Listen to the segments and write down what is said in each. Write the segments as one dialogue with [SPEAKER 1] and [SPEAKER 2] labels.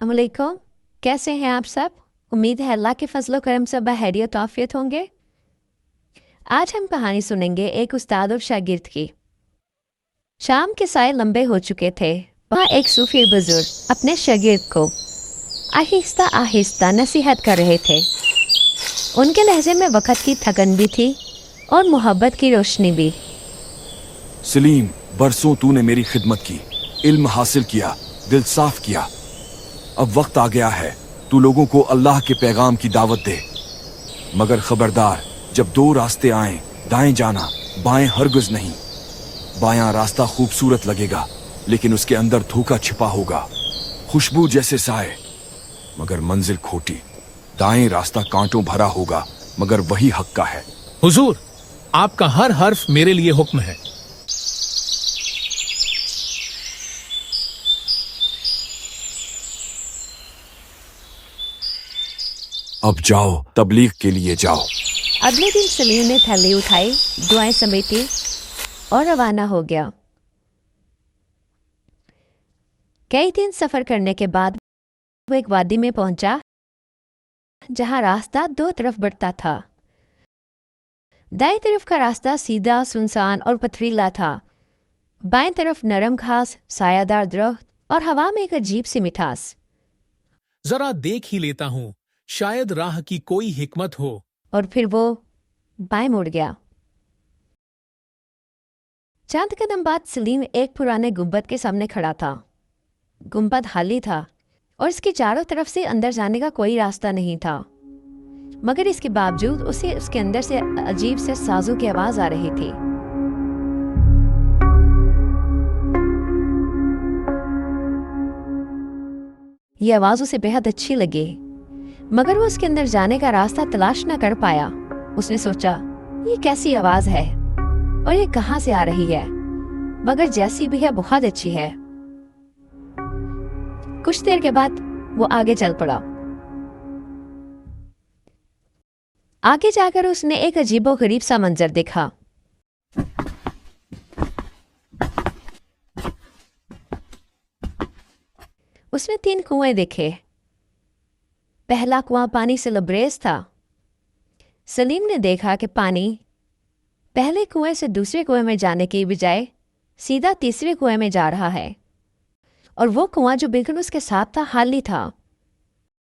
[SPEAKER 1] अस्सलामुअलैकुम, कैसे हैं आप सब? उम्मीद है अल्लाह के फजलो करम से बहैरियत आफियत होंगे। आज हम कहानी सुनेंगे एक उस्ताद और शागिर्द की। शाम के साए लंबे हो चुके थे। वहाँ एक सूफी बुजुर्ग अपने शागिर्द को आहिस्ता आहिस्ता नसीहत कर रहे थे। उनके लहजे में वक़्त की थकन भी थी और मोहब्बत की रोशनी भी।
[SPEAKER 2] सलीम, बरसों तूने मेरी खिदमत की, इल्म हासिल किया, दिल साफ किया। अब वक्त आ गया है तू लोगों को अल्लाह के पैगाम की दावत दे। मगर खबरदार, जब दो रास्ते आएं, दाएं जाना, बाएं हरगिज़ नहीं। बायां रास्ता खूबसूरत लगेगा, लेकिन उसके अंदर धोखा छिपा होगा, खुशबू जैसे साए, मगर मंजिल खोटी। दाएं रास्ता कांटों भरा होगा, मगर वही हक का है।
[SPEAKER 3] हुजूर, आपका हर हर्फ मेरे लिए हुक्म है।
[SPEAKER 2] अब जाओ, तबलीग के लिए जाओ।
[SPEAKER 1] अगले दिन सलीम ने थैली उठाई, दुआएं समेटी और रवाना हो गया। कई दिन सफर करने के बाद वो एक वादी में पहुंचा जहां रास्ता दो तरफ बढ़ता था। दाएं तरफ का रास्ता सीधा, सुनसान और पथरीला था। बाएं तरफ नरम घास, सायादार दरख्त और हवा में एक अजीब सी मिठास।
[SPEAKER 3] जरा देख ही लेता हूँ, शायद राह की कोई हिकमत हो।
[SPEAKER 1] और फिर वो बाएं मुड़ गया। चंद कदम बाद सलीम एक पुराने गुंबद के सामने खड़ा था। गुंबद खाली था और इसके चारों तरफ से अंदर जाने का कोई रास्ता नहीं था। मगर इसके बावजूद उसे उसके अंदर से अजीब से साजों की आवाज आ रही थी। ये आवाज उसे बेहद अच्छी लगी, मगर वो उसके अंदर जाने का रास्ता तलाश न कर पाया। उसने सोचा, ये कैसी आवाज है और ये कहां से आ रही है, मगर जैसी भी है बहुत अच्छी है। कुछ देर के बाद वो आगे चल पड़ा। आगे जाकर उसने एक अजीबोगरीब सा मंजर देखा। उसने 3 कुएं देखे। पहला कुआं पानी से लबरेज था। सलीम ने देखा कि पानी पहले कुएं से दूसरे कुएं में जाने की बजाय सीधा तीसरे कुएं में जा रहा है, और वो कुआं जो बिल्कुल उसके साथ था खाली था।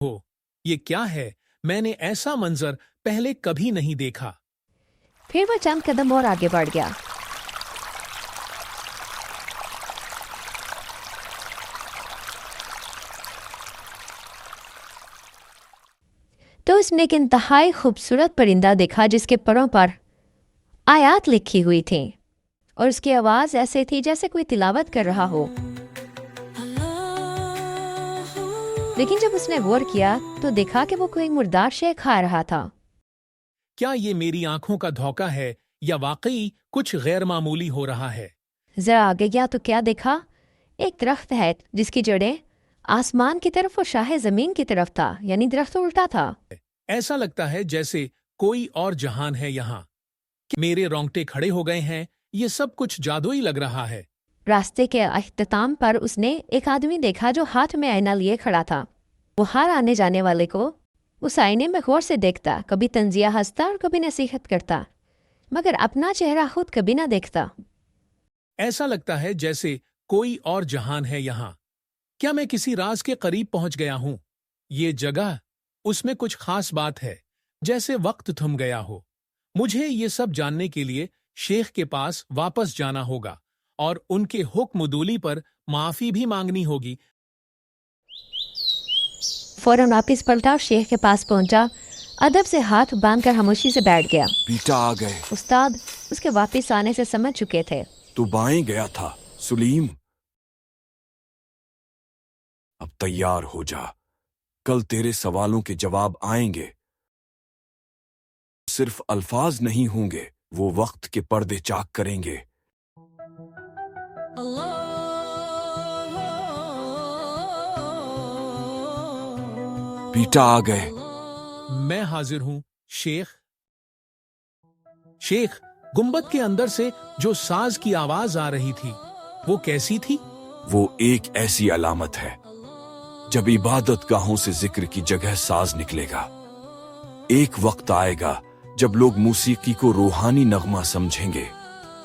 [SPEAKER 3] हो, ये क्या है? मैंने ऐसा मंजर पहले कभी नहीं देखा।
[SPEAKER 1] फिर वो चंद कदम और आगे बढ़ गया। तो उसने एक इंतहाई खूबसूरत परिंदा देखा जिसके परों पर आयात लिखी हुई थी और उसकी आवाज ऐसे थी जैसे कोई तिलावत कर रहा हो। लेकिन जब उसने गौर किया तो देखा कि वो कोई मुर्दार शय खा रहा था।
[SPEAKER 3] क्या ये मेरी आंखों का धोखा है या वाकई कुछ गैर मामूली हो रहा है?
[SPEAKER 1] जरा आगे गया तो क्या देखा? एक दरख्त है जिसकी जड़ें आसमान की तरफ और शाहे जमीन की तरफ था, यानी दरख्त उल्टा था।
[SPEAKER 3] ऐसा लगता है जैसे कोई और जहान है यहाँ। मेरे रोंगटे खड़े हो गए हैं। ये सब कुछ जादुई लग रहा है।
[SPEAKER 1] रास्ते के अख्ताम पर उसने एक आदमी देखा जो हाथ में आईना लिए खड़ा था। वो हर आने जाने वाले को उस आईने में गौर से देखता, कभी तंजिया हंसता और कभी नसीहत करता, मगर अपना चेहरा खुद कभी ना देखता।
[SPEAKER 3] ऐसा लगता है जैसे कोई और जहान है यहाँ। क्या मैं किसी राज के करीब पहुंच गया हूँ? ये जगह, उसमें कुछ खास बात है, जैसे वक्त थम गया हो। मुझे ये सब जानने के लिए शेख के पास वापस जाना होगा और उनके हुक्म-दुली पर माफी भी मांगनी होगी।
[SPEAKER 1] फौरन वापिस पलटा और शेख के पास पहुंचा। अदब से हाथ बांधकर खामोशी से बैठ गया।
[SPEAKER 2] बेटा आ गए।
[SPEAKER 1] उस्ताद उसके वापिस आने से समझ चुके थे।
[SPEAKER 2] तू बाएं गया था सलीम। अब तैयार हो जा, कल तेरे सवालों के जवाब आएंगे। सिर्फ अल्फाज नहीं होंगे, वो वक्त के पर्दे चाक करेंगे। बेटा आ गए।
[SPEAKER 3] मैं हाजिर हूं शेख। शेख, गुंबद के अंदर से जो साज की आवाज आ रही थी, वो कैसी थी?
[SPEAKER 2] वो एक ऐसी अलामत है जब इबादत गाहों से जिक्र की जगह साज निकलेगा। एक वक्त आएगा जब लोग मौसीकी को रूहानी नगमा समझेंगे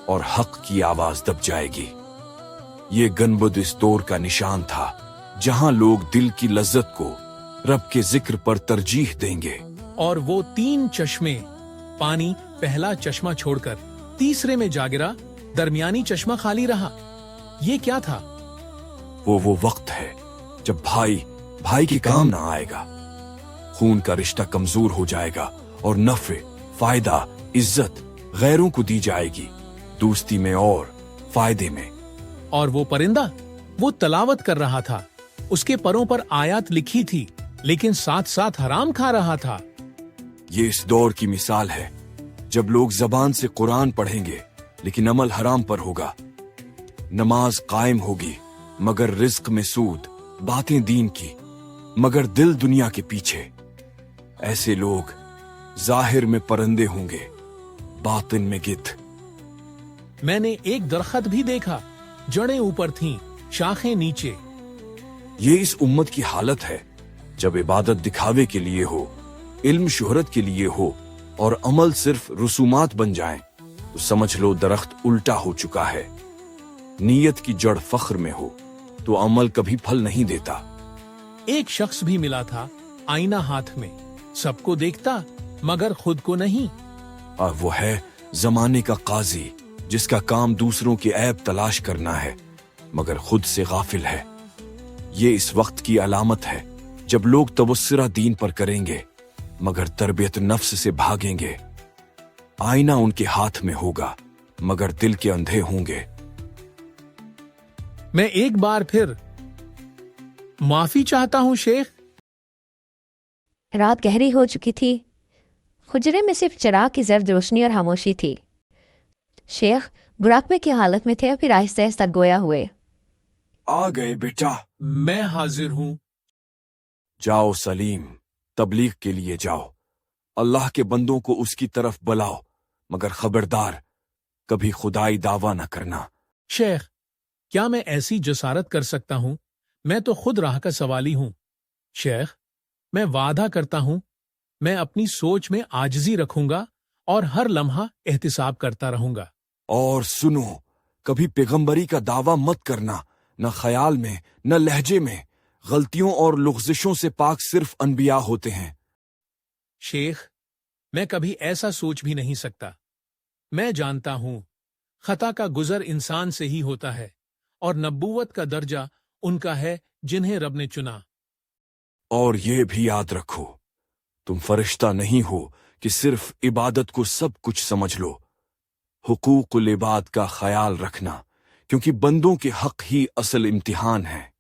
[SPEAKER 2] और हक की आवाज दब जाएगी। ये गनबद इस दौर का निशान था जहां लोग दिल की लज्जत को रब के जिक्र पर तरजीह देंगे।
[SPEAKER 3] और वो 3 चश्मे, पानी पहला चश्मा छोड़कर तीसरे में जा गिरा, दरमियानी चश्मा खाली रहा। ये क्या था?
[SPEAKER 2] वो वक्त है जब भाई भाई के काम ना आएगा। खून का रिश्ता कमजोर हो जाएगा और नफे, फायदा, इज्जत गैरों को दी जाएगी, दोस्ती में और फायदे में।
[SPEAKER 3] और वो परिंदा, वो तलावत कर रहा था, उसके परों पर आयत लिखी थी, लेकिन साथ साथ हराम खा रहा था।
[SPEAKER 2] ये इस दौर की मिसाल है जब लोग जबान से कुरान पढ़ेंगे लेकिन अमल हराम पर होगा। नमाज कायम होगी मगर रिज्क में सूद, बातें दीन की मगर दिल दुनिया के पीछे। ऐसे लोग जाहिर में परिंदे होंगे, बातिन में गिद्ध।
[SPEAKER 3] मैंने एक दरख्त भी देखा, जड़ें ऊपर थीं, शाखें नीचे।
[SPEAKER 2] ये इस उम्मत की हालत है जब इबादत दिखावे के लिए हो, इल्म शोहरत के लिए हो और अमल सिर्फ रसूमात बन जाएं, तो समझ लो दरख्त उल्टा हो चुका है। नीयत की जड़ फख्र में हो तो अमल कभी फल नहीं देता।
[SPEAKER 3] एक शख्स भी मिला था, आईना हाथ में, सबको देखता मगर खुद को नहीं।
[SPEAKER 2] और वो है जमाने का काजी जिसका काम दूसरों के ऐब तलाश करना है मगर खुद से गाफिल है। ये इस वक्त की अलामत है जब लोग तबस्सुरा दीन पर करेंगे मगर तरबियत नफ्स से भागेंगे। आईना उनके हाथ में होगा मगर दिल के अंधे होंगे।
[SPEAKER 3] मैं एक बार फिर माफी चाहता हूं शेख।
[SPEAKER 1] रात गहरी हो चुकी थी। हुजरे में सिर्फ चिराग की जर्द रोशनी और खामोशी थी। शेख बुराकबे की हालत में थे और फिर आहिस्ता आहिस्ता गोया हुए।
[SPEAKER 2] आ गए बेटा।
[SPEAKER 3] मैं हाजिर हूं।
[SPEAKER 2] जाओ सलीम, तबलीग के लिए जाओ। अल्लाह के बंदों को उसकी तरफ बुलाओ मगर खबरदार कभी खुदाई दावा न करना।
[SPEAKER 3] शेख, क्या मैं ऐसी जसारत कर सकता हूं? मैं तो खुद राह का सवाली हूं। शेख, मैं वादा करता हूं मैं अपनी सोच में आजिज़ी रखूंगा और हर लम्हा एहतिसाब करता रहूंगा।
[SPEAKER 2] और सुनो, कभी पैगंबरी का दावा मत करना, न ख्याल में न लहजे में। गलतियों और लुग़ज़िशों से पाक सिर्फ अनबिया होते हैं।
[SPEAKER 3] शेख, मैं कभी ऐसा सोच भी नहीं सकता। मैं जानता हूं खता का गुजर इंसान से ही होता है और नबूवत का दर्जा उनका है जिन्हें रब ने चुना।
[SPEAKER 2] और ये भी याद रखो, तुम फरिश्ता नहीं हो कि सिर्फ इबादत को सब कुछ समझ लो। हुकूकुल इबाद का ख्याल रखना, क्योंकि बंदों के हक ही असल इम्तिहान है।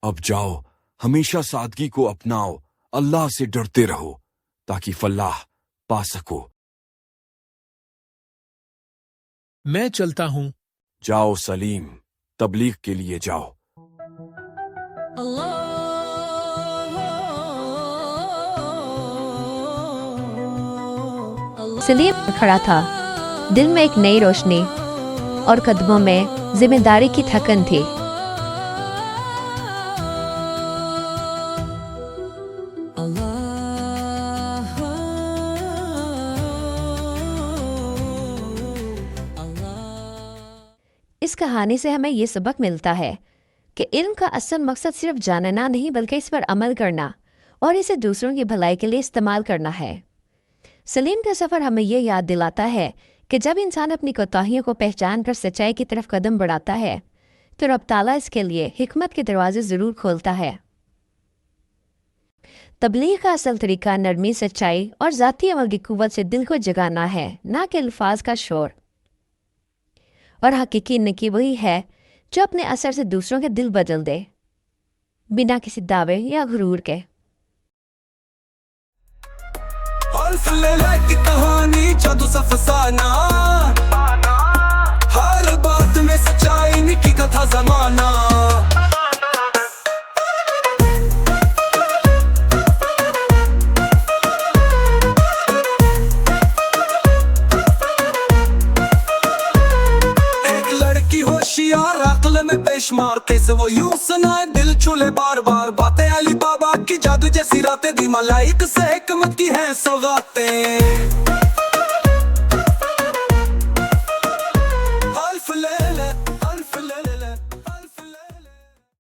[SPEAKER 2] अब जाओ, हमेशा सादगी को अपनाओ, अल्लाह से डरते रहो ताकि फलाह पा सको।
[SPEAKER 3] मैं चलता हूं।
[SPEAKER 2] जाओ सलीम, तबलीग के लिए जाओ।
[SPEAKER 1] सलीम खड़ा था, दिल में एक नई रोशनी और कदमों में जिम्मेदारी की थकन थी। इस कहानी से हमें ये सबक मिलता है कि इल्म का असल मकसद सिर्फ जानना नहीं बल्कि इस पर अमल करना और इसे दूसरों की भलाई के लिए इस्तेमाल करना है। सलीम का सफ़र हमें ये याद दिलाता है कि जब इंसान अपनी कोताहियों को पहचान कर सच्चाई की तरफ कदम बढ़ाता है तो रब ताला इसके लिए हिकमत के दरवाजे ज़रूर खोलता है। तबलीग का असल तरीका नरमी, सच्चाई और ज़ाती अमल की कुव्वत से दिल को जगाना है, ना कि अल्फाज का शोर। और हकीकी नेकी वही है जो अपने असर से दूसरों के दिल बदल दे, बिना किसी दावे या गुरूर के।
[SPEAKER 4] की कहानी जादू सा फसाना, हर बात में सच्चाई निकी कथा जमाना। एक लड़की होशियार अक्ल में बेशुमार, कैसे वो यूं सुनाए दिल छूले बार बार बातें अली मलाइक से हिकमत की हैं सौगातें।